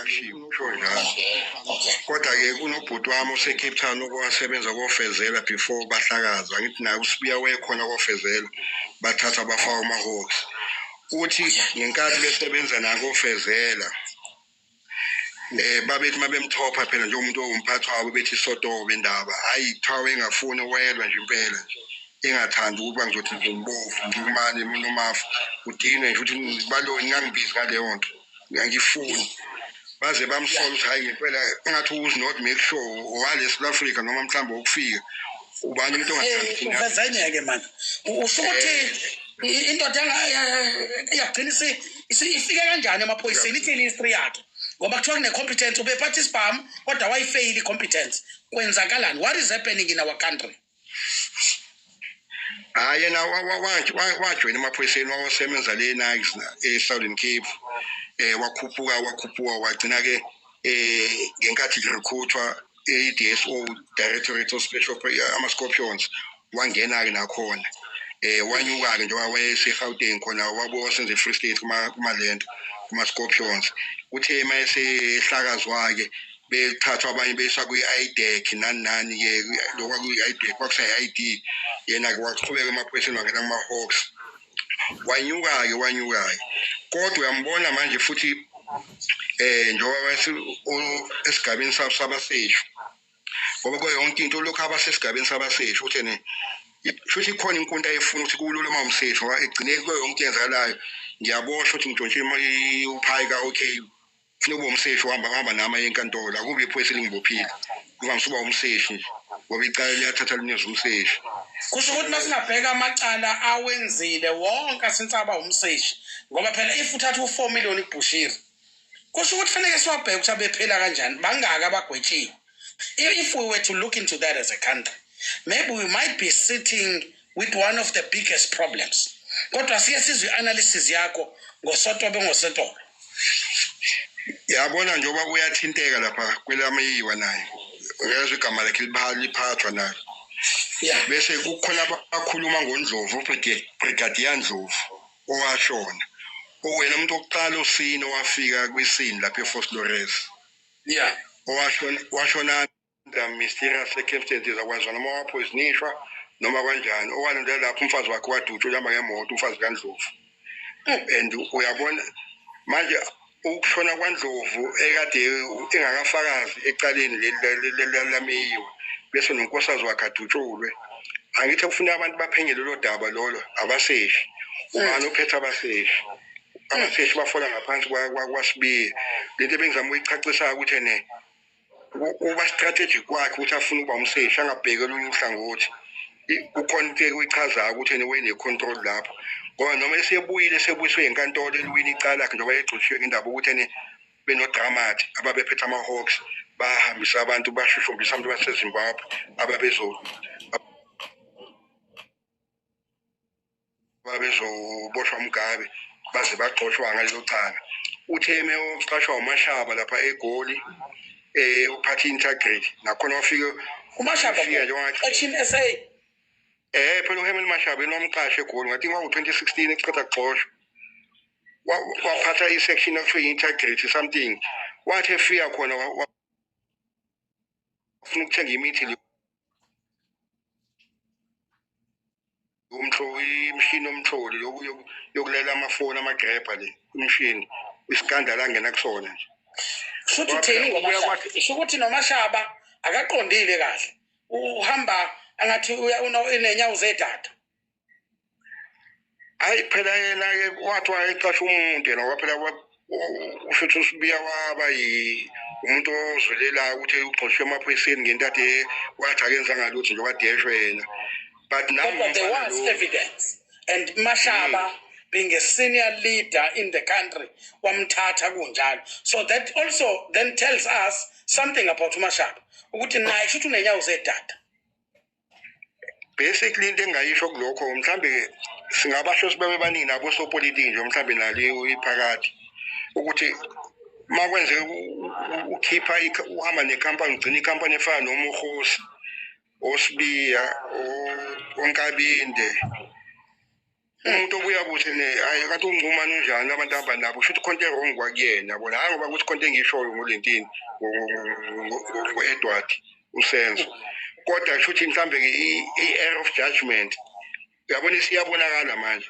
kushiwo sho njalo. Kodwa-ke kunobhuti wami ose-Cape Town okwasebenza koFezela before bahlakaza. Angithi naye uSibiya wayekhona koFezela bathatha bafaka uMahawks. Uthi ngenkathi besebenza nakoFezela babethi mabemthopha phela nje umuntu owumphathi wabo bethi Sotobe indaba hayi kuthiwa engafuni uwelwa nje impela engathandi ukuba ngizothi ngimbovu ngimane nomafu udinwe nje ukuthi baloni ngangibizi ngaleyo nto ngangifuni baze bamsola ukuthi hayi ngempela engathi uzi not make sure wale South Africa noma mhlawumbe ukufika ubani umuntu ongathandi uvazanyeke manje usho ukuthi indoda yagcina ifike kanjani emaphoyiseni ithini history yakhe ngoba kuthiwa kune-competence ubephathi isibhamu kodwa wayifeyile i-competence kwenzakalani what is happening in our country yena wajoyina emaphoyiseni wasebenza le-Nikes e-Southern Cape wakhuphuka wagcina-ke ngenkathi recruitwa i-DSO Directorate of Special ama-Scorpions wangena-ke nakhona wanyuka-ke njengoba wayeseGauteng khona wabuya wasenza e-Free State kumalento kuma-Scorpions uthe uma esehlakazwa-ke bethathwa abanye beyiswa kwi-IDEC nani-ke lokwa kwi-IDEC kwakusayi-ID yena-ke waqhubeka emaphoyiseni wangena kuma-Hawks wanyuka-ke kodwa uyambona manje futhi njengoba esigabeni sabaseshu ngoba kuyo yonke into lokhu abasesigabeni sabaseshu uthi futhi khona inkunta ayifuna ukuthi kulula uma umseshu ngoba egcine kuyo yonke yenzakalayo ngiyabosha ukuthi ngidontshe uphayika okay funa ube umseshi uhamba nama enkantolo akube iphoyisa lingibophile ungamsuba umseshi nje ngoba icala liyathatha linyeza umseshi kusho ukuthi masingabheka amacala awenzile wonke since aba umseshi ngoba phela if uthatha u4 million iBushiri kusho ukuthi fanele siwabheke ukuthi abephela kanjani bangaka abagwetshiwe if we were to look into that as a country maybe we might be sitting with one of the biggest problems kodwa siye sizwe analysis yakho ngosotobe yabona njengoba kuyathinteka lapha kwelamayiwa naye uyezwa igama lakhe liphathwa naye bese kukhona abakhuluma ngoNdlovu Brigadier Ndlovu owashona owena umuntu oqala usini owafika kwisini lapha eFort Lawrence washona mysterious circumstances akwazi noma waphoyisnishwa noma kanjani owalandela lapho umfazi wakhe wadutshwa uhamba ngemoto umfazi kaNdlovu and uyabona manje ukushona kwaNdlovu ekade engakafakazi ecaleni lelameyiwa bese nonkosikazi wakhe adutshulwe angithi kufuna abantu baphenyele lo daba lolo abaseshi ubani ophethe abaseshi bafola ngaphansi kwaSibiya lento ebengizama ukuyichachisa ukuthi uba strategic kwakhe ukuthi afuna ukuba umseshi angabheke olunye uhlangothi ukhona into eyichazayo ukuthi wene control lapho ngoba noma sebuyiswe enkantolo eliwini icala lakhe njengoba egxishiwe indaba ukuthi benodramati ababephethe ama-Hawks bahambisa abantu bashushumbisa abantu baseZimbabwe ababezoboshwa Mugabe baze bagxoshwa ngalelo cala uthe meyoqashwa uMashaba lapha eGoli uphathi integrity nakhona wafika uMashaba Action SA phela uHemel Mashaba enomqashe eGoli ngathi ngo2016 ecitha gxoshwa waphatha isection of integrity something wathi efika khona ufuna ukuthenga imithi imshini omhloli yokulela amafoni amagrepa le imshini iskandala angena kusona nje futhi utheni ngoba ukuthi noMashaba akaqondile kahle uhamba angathi unenyawo zedata hayi phela yena-ke wathi wayeqasha umuntu yena ngoba phela ushuthi uSibiya waba umuntu ozwelelayo ukuthi ugxoshwe emaphoyiseni ngento ade wathi akenzanga lutho njengoba adeshwe yena but now there was evidence and Mashaba being a senior leader in the country wamthatha kunjalo so that also then tells us something about Mashaba ukuthi naye shuthi unenyawo zedata basically into engayisho kulokho mhlambe singabasho sibe baningi nabo sopolitiki nje mhlambe nalo iphakathi ukuthi makwenze ukhipha uhamba nekhampani ugcina ikhampani efana noMukhosi oSibiya oNkabinde umuntu obuya kuthi hayi kanti ungcumane unjani abantu abamba nabo usho ukuthi khonto wrong kwakuyena yabona hayi ngoba ukuthi khonto engishoyo ngolentini ngo-Edward usenzo kodwa kusho ukuthi mhlambe i-error of judgment uyabona isiyabonakala manje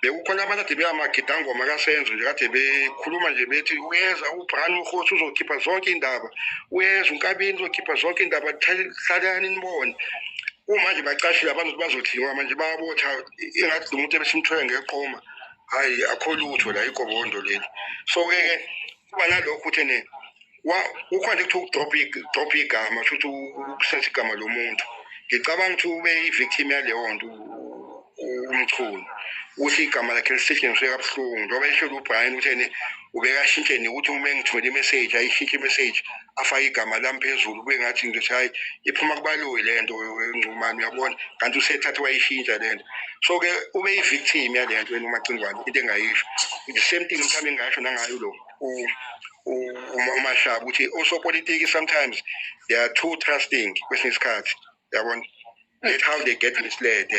bekukhona abantu ade beyamagidangoma kasenzo nje kade bekhuluma nje bethi uyeza uBrian Mkhosi uzokhipha zonke indaba uyeza uNkabini uzokhipha zonke indaba hlalani nibone uma nje bacashile abantu bazothingwa manje bayabotha engathi umuntu ebesimthwele ngeqhoma hayi akho lutho la igobondo leli so ke kuba nalokho uthene ukhona ukuthi drop igama futhi ukusenza igama lomuntu ngicabanga ukuthi ube i-victim yaleyo nto umchunu uthi igama lakhe lisetshenziswe kabuhlungu njengoba eshela uBrian uthene ubekashintshe ukuthi uma ngithumela imessage ayishintshe imessage afake igama lami phezulu kube ngathi ngithi hayi iphuma kubaloyi lento encumane uyabona kanti usethatha wayishintsha lento so ke ube i-victim yalento wena uMacingwane into engayisho the same thing mhlawumbe engasho nangayo lo uMashaba uthi osopolitiki sometimes they are too trusting kwesinye isikhathi yabona that's how they get misled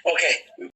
Okay.